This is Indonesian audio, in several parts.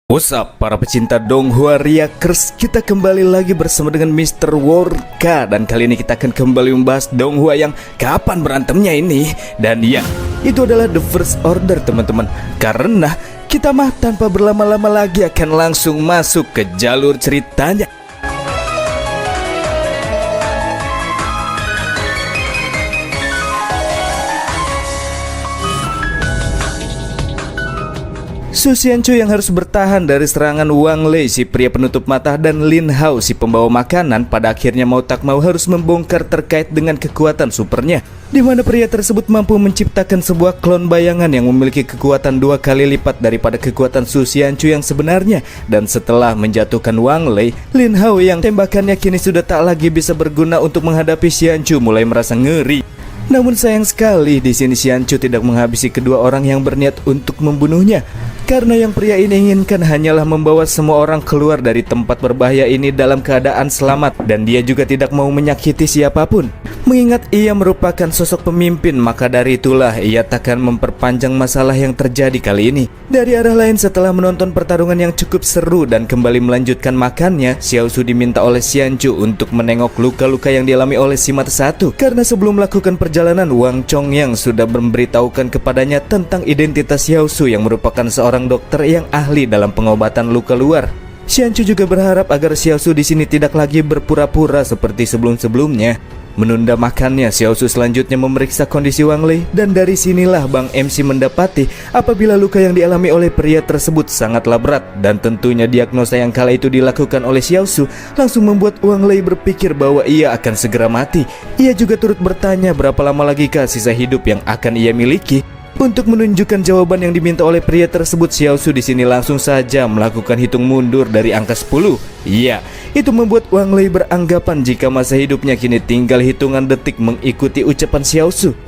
What's up para pecinta Donghua Reactors, kita kembali lagi bersama dengan Mr. Worka. Dan kali ini kita akan kembali membahas Donghua yang kapan berantemnya ini. Dan ya, itu adalah The First Order teman-teman. Karena kita mah tanpa berlama-lama lagi akan langsung masuk ke jalur ceritanya. Su Xianchu yang harus bertahan dari serangan Wang Lei, si pria penutup mata, dan Lin Hao, si pembawa makanan, pada akhirnya mau tak mau harus membongkar terkait dengan kekuatan supernya, di mana pria tersebut mampu menciptakan sebuah klon bayangan yang memiliki kekuatan 2 kali lipat daripada kekuatan Su Xianchu yang sebenarnya. Dan setelah menjatuhkan Wang Lei, Lin Hao yang tembakannya kini sudah tak lagi bisa berguna untuk menghadapi Xianchu mulai merasa ngeri. Namun sayang sekali di sini Xianchu tidak menghabisi kedua orang yang berniat untuk membunuhnya. Karena yang pria ini inginkan hanyalah membawa semua orang keluar dari tempat berbahaya ini dalam keadaan selamat. Dan dia juga tidak mau menyakiti siapapun. Mengingat ia merupakan sosok pemimpin, maka dari itulah ia takkan memperpanjang masalah yang terjadi kali ini. Dari arah lain, setelah menonton pertarungan yang cukup seru dan kembali melanjutkan makannya, Xiaosu diminta oleh Xianchu untuk menengok luka-luka yang dialami oleh si mata satu. Karena sebelum melakukan perjalanan, Wang Chongyang sudah memberitahukan kepadanya tentang identitas Xiaosu yang merupakan seorang dokter yang ahli dalam pengobatan luka luar. Xianchu juga berharap agar Xiaosu di sini tidak lagi berpura-pura seperti sebelum-sebelumnya. Menunda makannya, Xiaosu selanjutnya memeriksa kondisi Wang Lei, dan dari sinilah Bang MC mendapati apabila luka yang dialami oleh pria tersebut sangatlah berat. Dan tentunya diagnosa yang kala itu dilakukan oleh Xiaosu langsung membuat Wang Lei berpikir bahwa ia akan segera mati. Ia juga turut bertanya berapa lama lagikah sisa hidup yang akan ia miliki. Untuk menunjukkan jawaban yang diminta oleh pria tersebut, Xiaosu di sini langsung saja melakukan hitung mundur dari angka 10. Iya, itu membuat Wang Lei beranggapan jika masa hidupnya kini tinggal hitungan detik mengikuti ucapan Xiaosu.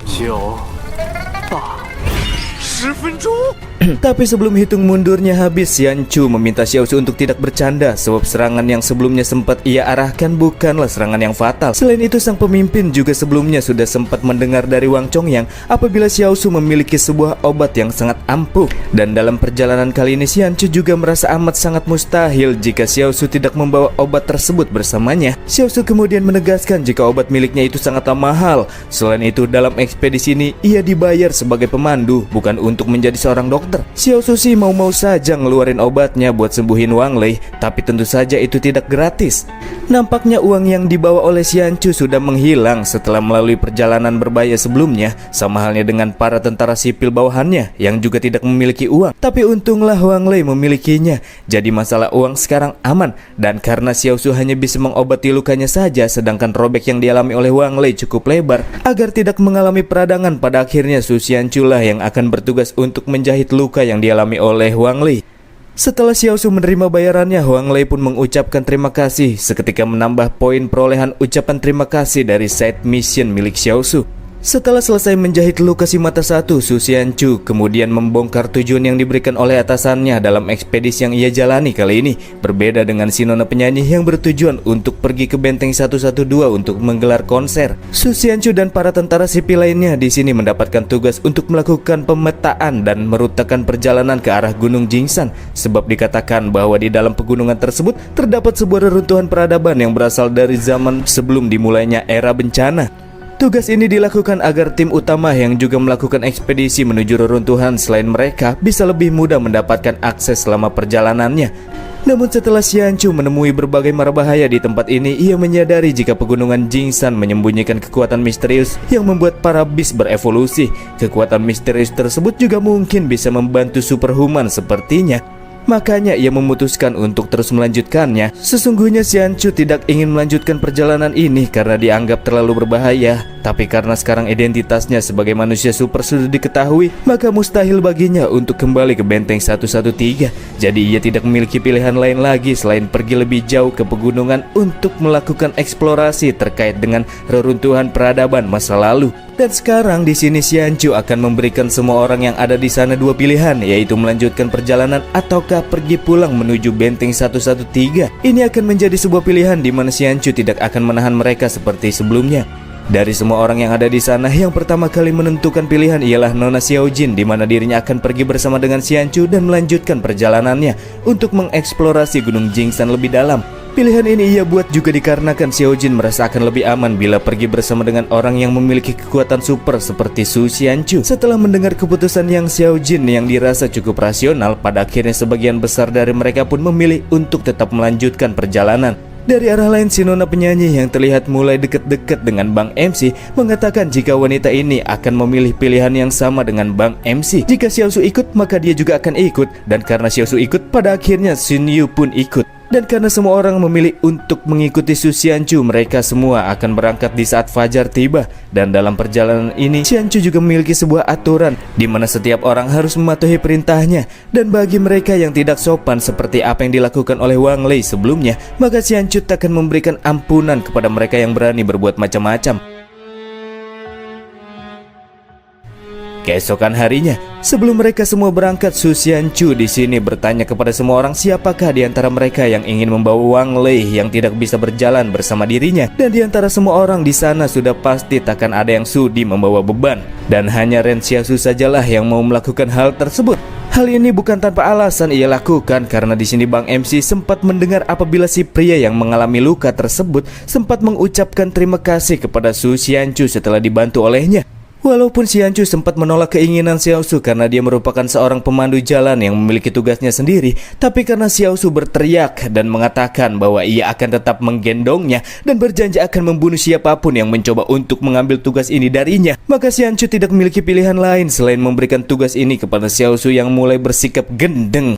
Tapi sebelum hitung mundurnya habis, Xianchu meminta Xiaosu untuk tidak bercanda, sebab serangan yang sebelumnya sempat ia arahkan bukanlah serangan yang fatal. Selain itu, sang pemimpin juga sebelumnya sudah sempat mendengar dari Wang Chongyang apabila Xiaosu memiliki sebuah obat yang sangat ampuh. Dan dalam perjalanan kali ini, Xianchu juga merasa amat sangat mustahil jika Xiaosu tidak membawa obat tersebut bersamanya. Xiaosu kemudian menegaskan jika obat miliknya itu sangatlah mahal. Selain itu, dalam ekspedisi ini ia dibayar sebagai pemandu, bukan untuk menjadi seorang dokter. Xiaosu sih mau-mau saja ngeluarin obatnya buat sembuhin Wang Lei, tapi tentu saja itu tidak gratis. Nampaknya uang yang dibawa oleh Xianchu sudah menghilang setelah melalui perjalanan berbahaya sebelumnya, sama halnya dengan para tentara sipil bawahannya yang juga tidak memiliki uang. Tapi untunglah Wang Lei memilikinya, jadi masalah uang sekarang aman. Dan karena Xiaosu hanya bisa mengobati lukanya saja, sedangkan robek yang dialami oleh Wang Lei cukup lebar, agar tidak mengalami peradangan, pada akhirnya Su Xianchu lah yang akan bertugas untuk menjahit luka yang dialami oleh Wang Lei. Setelah Xiaosu menerima bayarannya, Wang Lei pun mengucapkan terima kasih, seketika menambah poin perolehan ucapan terima kasih dari side mission milik Xiaosu. Setelah selesai menjahit luka si mata satu, Su Xianchu kemudian membongkar tujuan yang diberikan oleh atasannya dalam ekspedisi yang ia jalani kali ini. Berbeda dengan si nona penyanyi yang bertujuan untuk pergi ke Benteng 112 untuk menggelar konser. Su Xianchu dan para tentara sipil lainnya di sini mendapatkan tugas untuk melakukan pemetaan dan merutakan perjalanan ke arah Gunung Jingsan, sebab dikatakan bahwa di dalam pegunungan tersebut terdapat sebuah reruntuhan peradaban yang berasal dari zaman sebelum dimulainya era bencana. Tugas ini dilakukan agar tim utama yang juga melakukan ekspedisi menuju reruntuhan selain mereka bisa lebih mudah mendapatkan akses selama perjalanannya. Namun setelah Xianchu menemui berbagai mara bahaya di tempat ini, ia menyadari jika pegunungan Jingsan menyembunyikan kekuatan misterius yang membuat para beast berevolusi. Kekuatan misterius tersebut juga mungkin bisa membantu superhuman sepertinya. Makanya ia memutuskan untuk terus melanjutkannya. Sesungguhnya Xianchu tidak ingin melanjutkan perjalanan ini karena dianggap terlalu berbahaya. Tapi karena sekarang identitasnya sebagai manusia super sudah diketahui, maka mustahil baginya untuk kembali ke Benteng 113. Jadi ia tidak memiliki pilihan lain lagi selain pergi lebih jauh ke pegunungan untuk melakukan eksplorasi terkait dengan reruntuhan peradaban masa lalu. Dan sekarang di sini Xianchu akan memberikan semua orang yang ada di sana dua pilihan, yaitu melanjutkan perjalanan ataukah pergi pulang menuju Benteng 113. Ini akan menjadi sebuah pilihan di mana Xianchu tidak akan menahan mereka seperti sebelumnya. Dari semua orang yang ada di sana, yang pertama kali menentukan pilihan ialah Nona Xiaojin, di mana dirinya akan pergi bersama dengan Xianchu dan melanjutkan perjalanannya untuk mengeksplorasi Gunung Jingsan lebih dalam. Pilihan ini ia buat juga dikarenakan Xiaojin merasa akan lebih aman bila pergi bersama dengan orang yang memiliki kekuatan super seperti Su Xianchu. Setelah mendengar keputusan yang Xiaojin yang dirasa cukup rasional, pada akhirnya sebagian besar dari mereka pun memilih untuk tetap melanjutkan perjalanan. Dari arah lain, si Nona penyanyi yang terlihat mulai dekat-dekat dengan Bang MC mengatakan jika wanita ini akan memilih pilihan yang sama dengan Bang MC. Jika Xiaosu ikut, maka dia juga akan ikut. Dan karena Xiaosu ikut, pada akhirnya Xin Yu pun ikut. Dan karena semua orang memilih untuk mengikuti Su Xianchu, mereka semua akan berangkat di saat fajar tiba. Dan dalam perjalanan ini, Xianchu juga memiliki sebuah aturan di mana setiap orang harus mematuhi perintahnya. Dan bagi mereka yang tidak sopan seperti apa yang dilakukan oleh Wang Lei sebelumnya, maka Xianchu akan memberikan ampunan kepada mereka yang berani berbuat macam-macam. Keesokan harinya, sebelum mereka semua berangkat, Su Xianchu di sini bertanya kepada semua orang siapakah di antara mereka yang ingin membawa Wang Lei yang tidak bisa berjalan bersama dirinya. Dan di antara semua orang di sana sudah pasti takkan ada yang sudi membawa beban. Dan hanya Ren Xiaosu sajalah yang mau melakukan hal tersebut. Hal ini bukan tanpa alasan ia lakukan, karena di sini Bang MC sempat mendengar apabila si pria yang mengalami luka tersebut sempat mengucapkan terima kasih kepada Su Xianchu setelah dibantu olehnya. Walaupun Xianchu sempat menolak keinginan Xiaosu karena dia merupakan seorang pemandu jalan yang memiliki tugasnya sendiri, tapi karena Xiaosu berteriak dan mengatakan bahwa ia akan tetap menggendongnya dan berjanji akan membunuh siapapun yang mencoba untuk mengambil tugas ini darinya, maka Xianchu tidak memiliki pilihan lain selain memberikan tugas ini kepada Xiaosu yang mulai bersikap gendeng.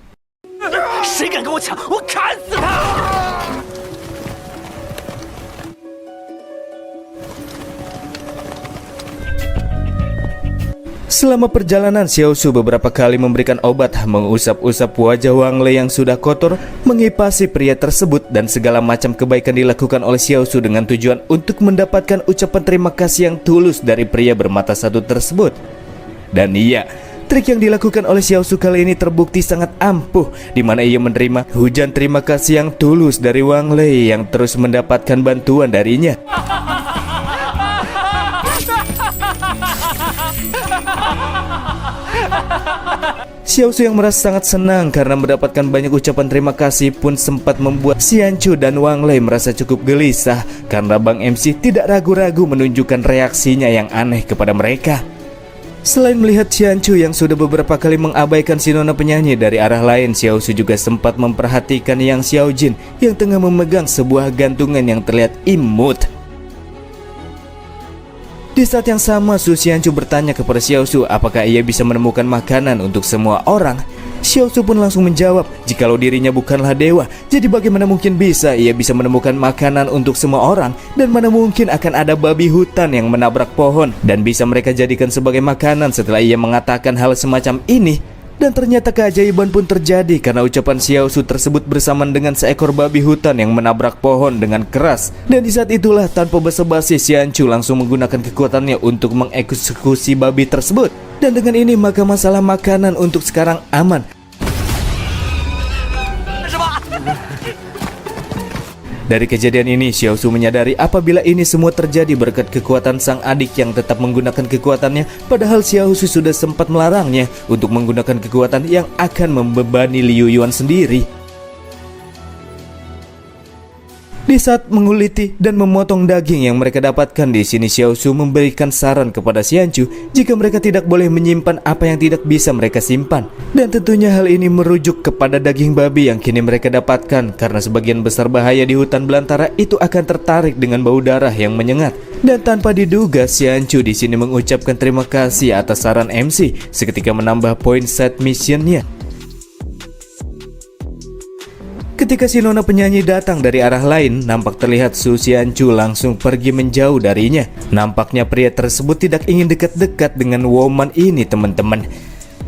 Selama perjalanan, Xiaosu beberapa kali memberikan obat, mengusap-usap wajah Wang Lei yang sudah kotor, mengipasi pria tersebut, dan segala macam kebaikan dilakukan oleh Xiaosu dengan tujuan untuk mendapatkan ucapan terima kasih yang tulus dari pria bermata satu tersebut. Dan iya, trik yang dilakukan oleh Xiaosu kali ini terbukti sangat ampuh, di mana ia menerima hujan terima kasih yang tulus dari Wang Lei yang terus mendapatkan bantuan darinya. Xiaosu yang merasa sangat senang karena mendapatkan banyak ucapan terima kasih pun sempat membuat Xianchu dan Wang Lei merasa cukup gelisah karena Bang MC tidak ragu-ragu menunjukkan reaksinya yang aneh kepada mereka. Selain melihat Xianchu yang sudah beberapa kali mengabaikan si Nona penyanyi, dari arah lain Xiaosu juga sempat memperhatikan Yang Xiaojin yang tengah memegang sebuah gantungan yang terlihat imut. Di saat yang sama, Su Xianchu bertanya kepada Xiaosu apakah ia bisa menemukan makanan untuk semua orang. Xiaosu pun langsung menjawab, jikalau dirinya bukanlah dewa, jadi bagaimana mungkin bisa ia bisa menemukan makanan untuk semua orang, dan mana mungkin akan ada babi hutan yang menabrak pohon dan bisa mereka jadikan sebagai makanan setelah ia mengatakan hal semacam ini. Dan ternyata keajaiban pun terjadi karena ucapan Xiaosu tersebut bersamaan dengan seekor babi hutan yang menabrak pohon dengan keras. Dan di saat itulah tanpa basa-basi Xianchu langsung menggunakan kekuatannya untuk mengeksekusi babi tersebut. Dan dengan ini maka masalah makanan untuk sekarang aman. Dari kejadian ini, Xiaosu menyadari apabila ini semua terjadi berkat kekuatan sang adik yang tetap menggunakan kekuatannya, padahal Xiaosu sudah sempat melarangnya untuk menggunakan kekuatan yang akan membebani Liu Yuan sendiri. Di saat menguliti dan memotong daging yang mereka dapatkan di sini, Xiaosu memberikan saran kepada Xianchu jika mereka tidak boleh menyimpan apa yang tidak bisa mereka simpan. Dan tentunya hal ini merujuk kepada daging babi yang kini mereka dapatkan, karena sebagian besar bahaya di hutan belantara itu akan tertarik dengan bau darah yang menyengat. Dan tanpa diduga, Xianchu di sini mengucapkan terima kasih atas saran MC seketika menambah poin side missionnya. Ketika si Nona penyanyi datang dari arah lain, nampak terlihat Su Xianchu langsung pergi menjauh darinya. Nampaknya pria tersebut tidak ingin dekat-dekat dengan woman ini, teman-teman.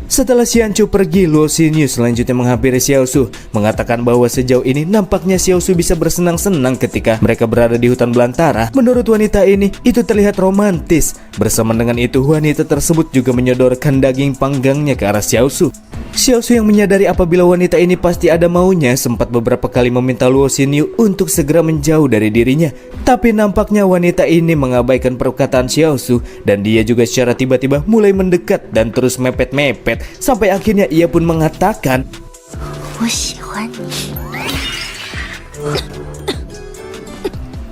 Setelah Xianchu pergi, Luo Xinyu selanjutnya menghampiri Xiaosu, mengatakan bahwa sejauh ini nampaknya Xiaosu bisa bersenang-senang ketika mereka berada di hutan belantara. Menurut wanita ini, itu terlihat romantis. Bersama dengan itu, wanita tersebut juga menyodorkan daging panggangnya ke arah Xiaosu. Xiaosu yang menyadari apabila wanita ini pasti ada maunya, sempat beberapa kali meminta Luo Xinyu untuk segera menjauh dari dirinya. Tapi nampaknya wanita ini mengabaikan perkataan Xiaosu, dan dia juga secara tiba-tiba mulai mendekat dan terus mepet-mepet. Sampai akhirnya ia pun mengatakan,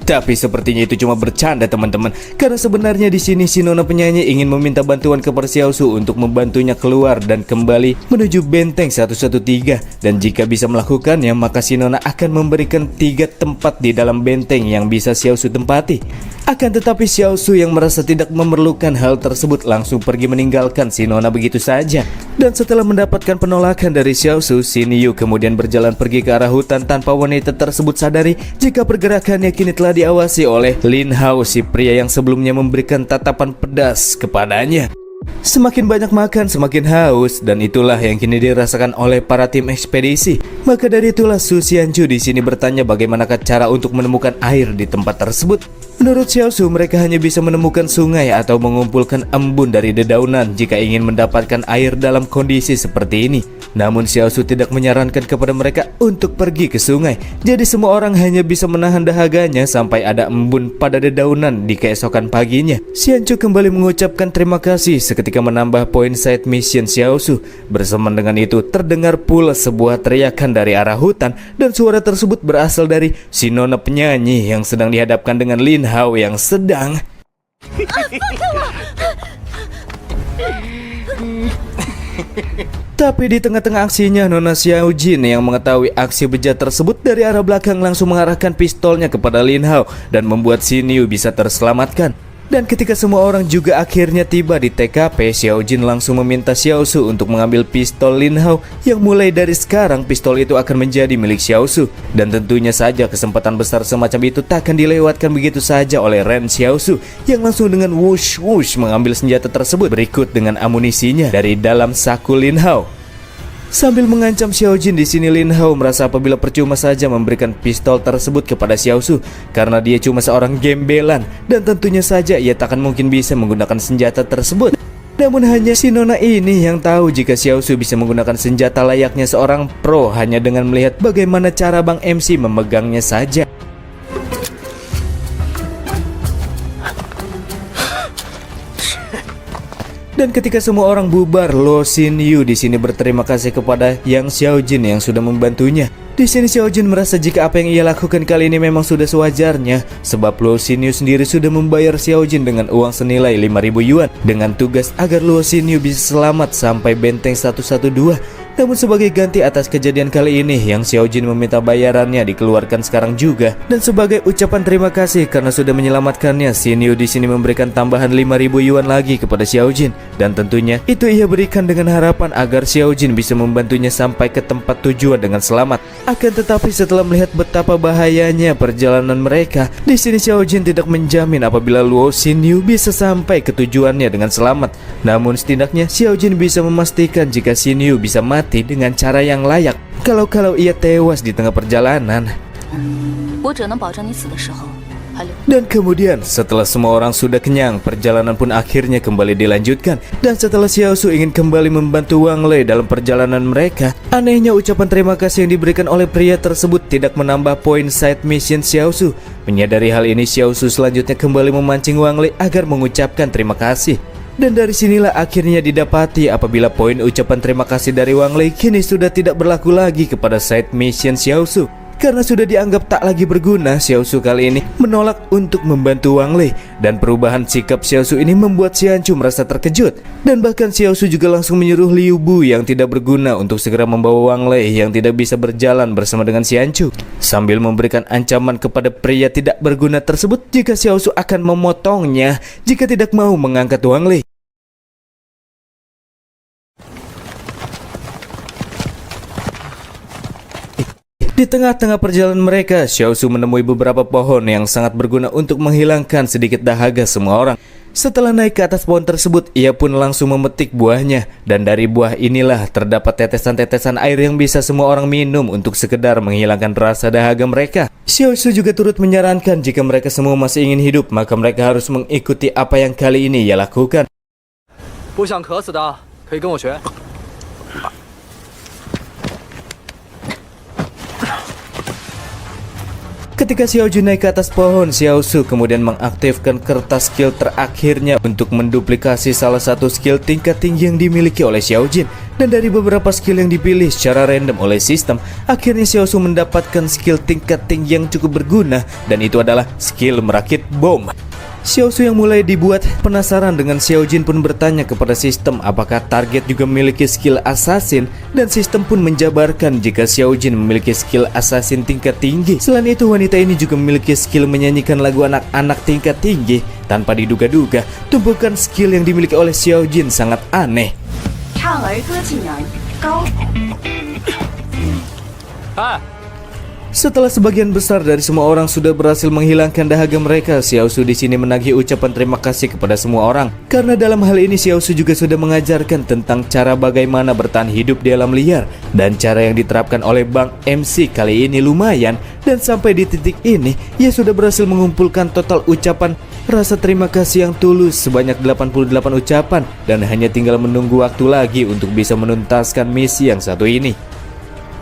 tapi sepertinya itu cuma bercanda teman-teman, karena sebenarnya di sini si nona penyanyi ingin meminta bantuan kepada Xiaosu untuk membantunya keluar dan kembali menuju benteng 113, dan jika bisa melakukannya maka si nona akan memberikan 3 tempat di dalam benteng yang bisa Xiaosu tempati. Akan tetapi Xiaosu yang merasa tidak memerlukan hal tersebut langsung pergi meninggalkan si nona begitu saja. Dan setelah mendapatkan penolakan dari Xiaosu, Xin Yu kemudian berjalan pergi ke arah hutan tanpa wanita tersebut sadari jika pergerakannya kini telah diawasi oleh Lin Hao, si pria yang sebelumnya memberikan tatapan pedas kepadanya. Semakin banyak makan, semakin haus, dan itulah yang kini dirasakan oleh para tim ekspedisi. Maka dari itulah Su Xianchu di sini bertanya bagaimanakah cara untuk menemukan air di tempat tersebut. Menurut Xiaosu, mereka hanya bisa menemukan sungai atau mengumpulkan embun dari dedaunan jika ingin mendapatkan air dalam kondisi seperti ini. Namun Xiaosu tidak menyarankan kepada mereka untuk pergi ke sungai. Jadi semua orang hanya bisa menahan dahaganya sampai ada embun pada dedaunan di keesokan paginya. Xianchu kembali mengucapkan terima kasih seketika menambah poin side mission Xiaosu. Bersama dengan itu terdengar pula sebuah teriakan dari arah hutan, dan suara tersebut berasal dari si nona penyanyi yang sedang dihadapkan dengan Lin Hao yang sedang Tapi di tengah-tengah aksinya, Nona Xiaojin yang mengetahui aksi bejat tersebut dari arah belakang langsung mengarahkan pistolnya kepada Lin Hao dan membuat Xin Yu bisa terselamatkan. Dan ketika semua orang juga akhirnya tiba di TKP, Xiaojin langsung meminta Xiaosu untuk mengambil pistol Lin Hao, yang mulai dari sekarang pistol itu akan menjadi milik Xiaosu. Dan tentunya saja kesempatan besar semacam itu takkan dilewatkan begitu saja oleh Ren Xiaosu, yang langsung dengan wush-wush mengambil senjata tersebut berikut dengan amunisinya dari dalam saku Lin Hao. Sambil mengancam Xiaojin, di sini Lin Hao merasa apabila percuma saja memberikan pistol tersebut kepada Xiaosu karena dia cuma seorang gembelan dan tentunya saja ia takkan mungkin bisa menggunakan senjata tersebut. Namun hanya si nona ini yang tahu jika Xiaosu bisa menggunakan senjata layaknya seorang pro hanya dengan melihat bagaimana cara Bang MC memegangnya saja. Dan ketika semua orang bubar, Luo Xinyu di sini berterima kasih kepada Yang Xiaojin yang sudah membantunya. Di sini Xiaojin merasa jika apa yang ia lakukan kali ini memang sudah sewajarnya, sebab Luo Xinyu sendiri sudah membayar Xiaojin dengan uang senilai 5.000 yuan dengan tugas agar Luo Xinyu bisa selamat sampai benteng 112. Namun sebagai ganti atas kejadian kali ini, Yang Xiaojin meminta bayarannya dikeluarkan sekarang juga. Dan sebagai ucapan terima kasih karena sudah menyelamatkannya, Xin Yu di sini memberikan tambahan 5.000 yuan lagi kepada Xiaojin. Dan tentunya itu ia berikan dengan harapan agar Xiaojin bisa membantunya sampai ke tempat tujuan dengan selamat. Akan tetapi setelah melihat betapa bahayanya perjalanan mereka, di sini Xiaojin tidak menjamin apabila Luo Xinyu bisa sampai ke tujuannya dengan selamat. Namun setidaknya Xiaojin bisa memastikan jika Xinyu bisa mati dengan cara yang layak kalau ia tewas di tengah perjalanan. Dan kemudian setelah semua orang sudah kenyang, perjalanan pun akhirnya kembali dilanjutkan. Dan setelah Xiaosu ingin kembali membantu Wang Lei dalam perjalanan mereka, anehnya ucapan terima kasih yang diberikan oleh pria tersebut tidak menambah poin side mission Xiaosu. Menyadari hal ini, Xiaosu selanjutnya kembali memancing Wang Lei agar mengucapkan terima kasih. Dan dari sinilah akhirnya didapati apabila poin ucapan terima kasih dari Wang Lei kini sudah tidak berlaku lagi kepada side mission Xiaosu. Karena sudah dianggap tak lagi berguna, Xiaosu kali ini menolak untuk membantu Wang Lei. Dan perubahan sikap Xiaosu ini membuat Xianchu merasa terkejut. Dan bahkan Xiaosu juga langsung menyuruh Liu Bu yang tidak berguna untuk segera membawa Wang Lei yang tidak bisa berjalan bersama dengan Xianchu, sambil memberikan ancaman kepada pria tidak berguna tersebut jika Xiaosu akan memotongnya jika tidak mau mengangkat Wang Lei. Di tengah-tengah perjalanan mereka, Xiaosu menemui beberapa pohon yang sangat berguna untuk menghilangkan sedikit dahaga semua orang. Setelah naik ke atas pohon tersebut, ia pun langsung memetik buahnya. Dan dari buah inilah terdapat tetesan-tetesan air yang bisa semua orang minum untuk sekedar menghilangkan rasa dahaga mereka. Xiao Su juga turut menyarankan jika mereka semua masih ingin hidup, maka mereka harus mengikuti apa yang kali ini ia lakukan. 不想渴死的可以跟我学。 Ketika Xiao Jun naik ke atas pohon, Xiao Su kemudian mengaktifkan kertas skill terakhirnya untuk menduplikasi salah satu skill tingkat tinggi yang dimiliki oleh Xiao Jin. Dan dari beberapa skill yang dipilih secara random oleh sistem, akhirnya Xiao Su mendapatkan skill tingkat tinggi yang cukup berguna, dan itu adalah skill merakit bom. Xiao Su yang mulai dibuat penasaran dengan Xiao Jin pun bertanya kepada sistem apakah target juga memiliki skill assassin, dan sistem pun menjabarkan jika Xiao Jin memiliki skill assassin tingkat tinggi. Selain itu, wanita ini juga memiliki skill menyanyikan lagu anak-anak tingkat tinggi. Tanpa diduga-duga, tumpukan skill yang dimiliki oleh Xiao Jin sangat aneh. 唱儿歌技能高。 Setelah sebagian besar dari semua orang sudah berhasil menghilangkan dahaga mereka, Xiao Su di sini menagih ucapan terima kasih kepada semua orang. Karena dalam hal ini Xiao Su juga sudah mengajarkan tentang cara bagaimana bertahan hidup di alam liar, dan cara yang diterapkan oleh Bang MC kali ini lumayan. Dan sampai di titik ini, ia sudah berhasil mengumpulkan total ucapan rasa terima kasih yang tulus sebanyak 88 ucapan, dan hanya tinggal menunggu waktu lagi untuk bisa menuntaskan misi yang satu ini.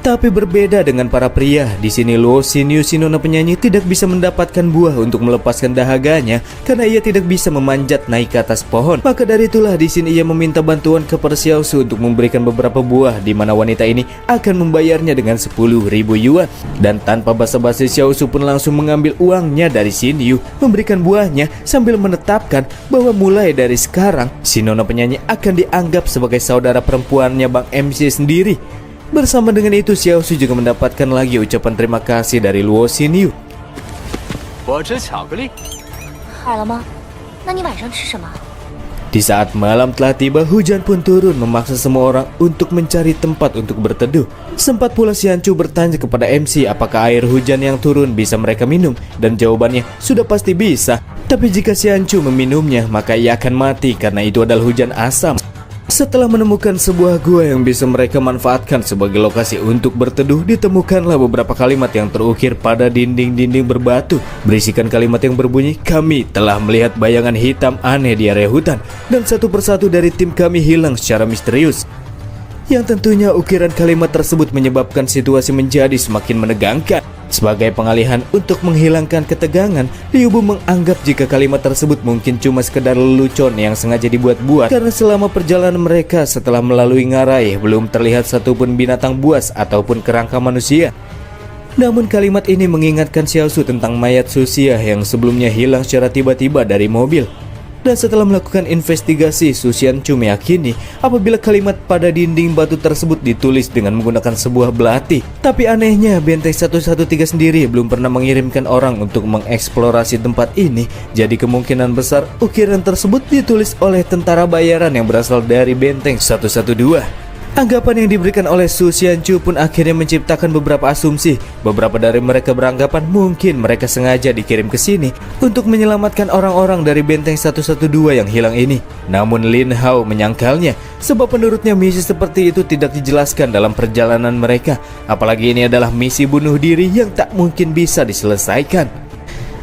Tapi berbeda dengan para pria, di sini Luo Xinyu, si nona penyanyi, tidak bisa mendapatkan buah untuk melepaskan dahaganya karena ia tidak bisa memanjat naik ke atas pohon. Maka dari itulah di sini ia meminta bantuan kepada Xiao Su untuk memberikan beberapa buah, di mana wanita ini akan membayarnya dengan 10.000 yuan. Dan tanpa basa-basi, Xiao Su pun langsung mengambil uangnya dari Xinyu, memberikan buahnya sambil menetapkan bahwa mulai dari sekarang si nona penyanyi akan dianggap sebagai saudara perempuannya Bang MC sendiri. Bersama dengan itu, Xiao Su juga mendapatkan lagi ucapan terima kasih dari Luo Xinyu. 我吃巧克力。 好了吗？那你晚上吃什么？ Di saat malam telah tiba, hujan pun turun memaksa semua orang untuk mencari tempat untuk berteduh. Sempat pula Xian Chu bertanya kepada MC apakah air hujan yang turun bisa mereka minum, dan jawabannya sudah pasti bisa. Tapi jika Xian Chu meminumnya, maka ia akan mati karena itu adalah hujan asam. Setelah menemukan sebuah gua yang bisa mereka manfaatkan sebagai lokasi untuk berteduh, ditemukanlah beberapa kalimat yang terukir pada dinding-dinding berbatu. Berisikan kalimat yang berbunyi, "Kami telah melihat bayangan hitam aneh di area hutan, dan satu persatu dari tim kami hilang secara misterius." Yang tentunya ukiran kalimat tersebut menyebabkan situasi menjadi semakin menegangkan. Sebagai pengalihan untuk menghilangkan ketegangan, Liu Bu menganggap jika kalimat tersebut mungkin cuma sekedar lelucon yang sengaja dibuat-buat, karena selama perjalanan mereka setelah melalui ngarai belum terlihat satupun binatang buas ataupun kerangka manusia. Namun kalimat ini mengingatkan Xiao Su tentang mayat Susia yang sebelumnya hilang secara tiba-tiba dari mobil. Dan setelah melakukan investigasi, Su Xianchu meyakini apabila kalimat pada dinding batu tersebut ditulis dengan menggunakan sebuah belati. Tapi anehnya, Benteng 113 sendiri belum pernah mengirimkan orang untuk mengeksplorasi tempat ini. Jadi kemungkinan besar ukiran tersebut ditulis oleh tentara bayaran yang berasal dari Benteng 112. Anggapan yang diberikan oleh Su Xianchu pun akhirnya menciptakan beberapa asumsi. Beberapa dari mereka beranggapan mungkin mereka sengaja dikirim ke sini untuk menyelamatkan orang-orang dari Benteng 112 yang hilang ini. Namun Lin Hao menyangkalnya, sebab menurutnya misi seperti itu tidak dijelaskan dalam perjalanan mereka. Apalagi ini adalah misi bunuh diri yang tak mungkin bisa diselesaikan.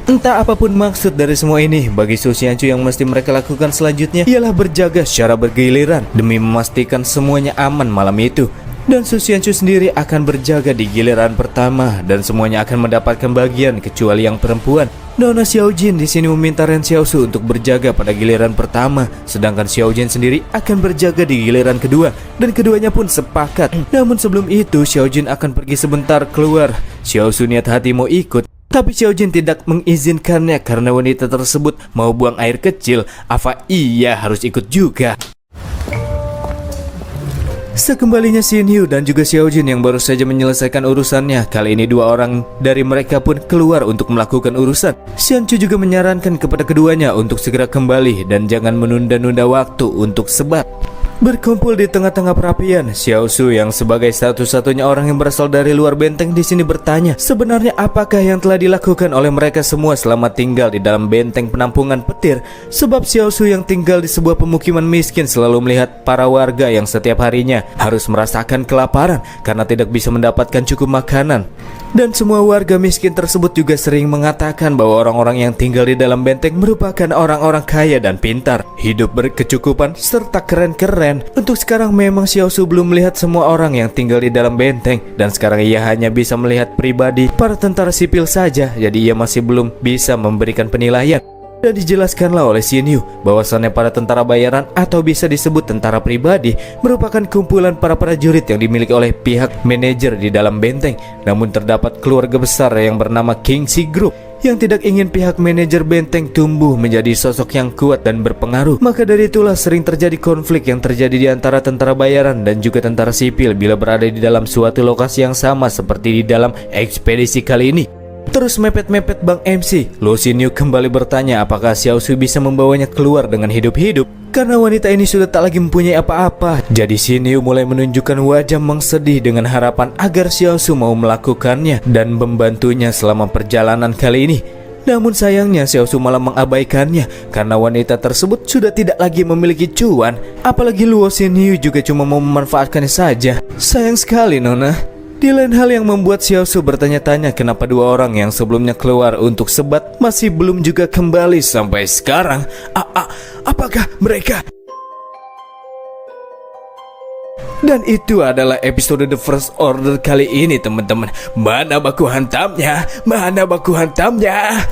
Entah apapun maksud dari semua ini, bagi Su Xianchu yang mesti mereka lakukan selanjutnya ialah berjaga secara bergiliran demi memastikan semuanya aman malam itu. Dan Su Xianchu sendiri akan berjaga di giliran pertama, dan semuanya akan mendapatkan bagian kecuali yang perempuan. Nona Xiao Jin di sini meminta Ren Xiao Su untuk berjaga pada giliran pertama, sedangkan Xiao Jin sendiri akan berjaga di giliran kedua, dan keduanya pun sepakat. Namun sebelum itu, Xiao Jin akan pergi sebentar keluar. Xiao Su niat hati mau ikut, tapi Xiao Jin tidak mengizinkannya karena wanita tersebut mau buang air kecil. Apa ia harus ikut juga? Sekembalinya Xin Yu dan juga Xiao Jin yang baru saja menyelesaikan urusannya, kali ini dua orang dari mereka pun keluar untuk melakukan urusan. Xian Chu juga menyarankan kepada keduanya untuk segera kembali dan jangan menunda-nunda waktu untuk sebat. Berkumpul di tengah-tengah perapian, Xiao Su yang sebagai satu-satunya orang yang berasal dari luar benteng di sini bertanya, sebenarnya apakah yang telah dilakukan oleh mereka semua selama tinggal di dalam benteng penampungan petir? Sebab Xiao Su yang tinggal di sebuah pemukiman miskin selalu melihat para warga yang setiap harinya harus merasakan kelaparan karena tidak bisa mendapatkan cukup makanan. Dan semua warga miskin tersebut juga sering mengatakan bahwa orang-orang yang tinggal di dalam benteng merupakan orang-orang kaya dan pintar, hidup berkecukupan serta keren-keren. Untuk sekarang memang Xiao Su belum melihat semua orang yang tinggal di dalam benteng, dan sekarang ia hanya bisa melihat pribadi para tentara sipil saja, jadi ia masih belum bisa memberikan penilaian. Dan dijelaskanlah oleh Xin Yu bahwasannya para tentara bayaran atau bisa disebut tentara pribadi merupakan kumpulan para prajurit yang dimiliki oleh pihak manajer di dalam benteng. Namun terdapat keluarga besar yang bernama Kingxi Group yang tidak ingin pihak manajer benteng tumbuh menjadi sosok yang kuat dan berpengaruh. Maka dari itulah sering terjadi konflik yang terjadi di antara tentara bayaran dan juga tentara sipil bila berada di dalam suatu lokasi yang sama seperti di dalam ekspedisi kali ini. Terus mepet-mepet Bang MC, Lu Xinyu kembali bertanya apakah Xiao Su bisa membawanya keluar dengan hidup-hidup. Karena wanita ini sudah tak lagi mempunyai apa-apa. Jadi Xinyu mulai menunjukkan wajah mengsedih dengan harapan agar Xiao Su mau melakukannya dan membantunya selama perjalanan kali ini. Namun sayangnya Xiao Su malah mengabaikannya karena wanita tersebut sudah tidak lagi memiliki cuan. Apalagi Luo Xinyu juga cuma mau memanfaatkannya saja. Sayang sekali Nona. Di lain hal yang membuat Xiao Su bertanya-tanya kenapa dua orang yang sebelumnya keluar untuk sebat masih belum juga kembali sampai sekarang. Apakah mereka? Dan itu adalah episode The First Order kali ini teman-teman. Mana baku hantamnya? Mana baku hantamnya?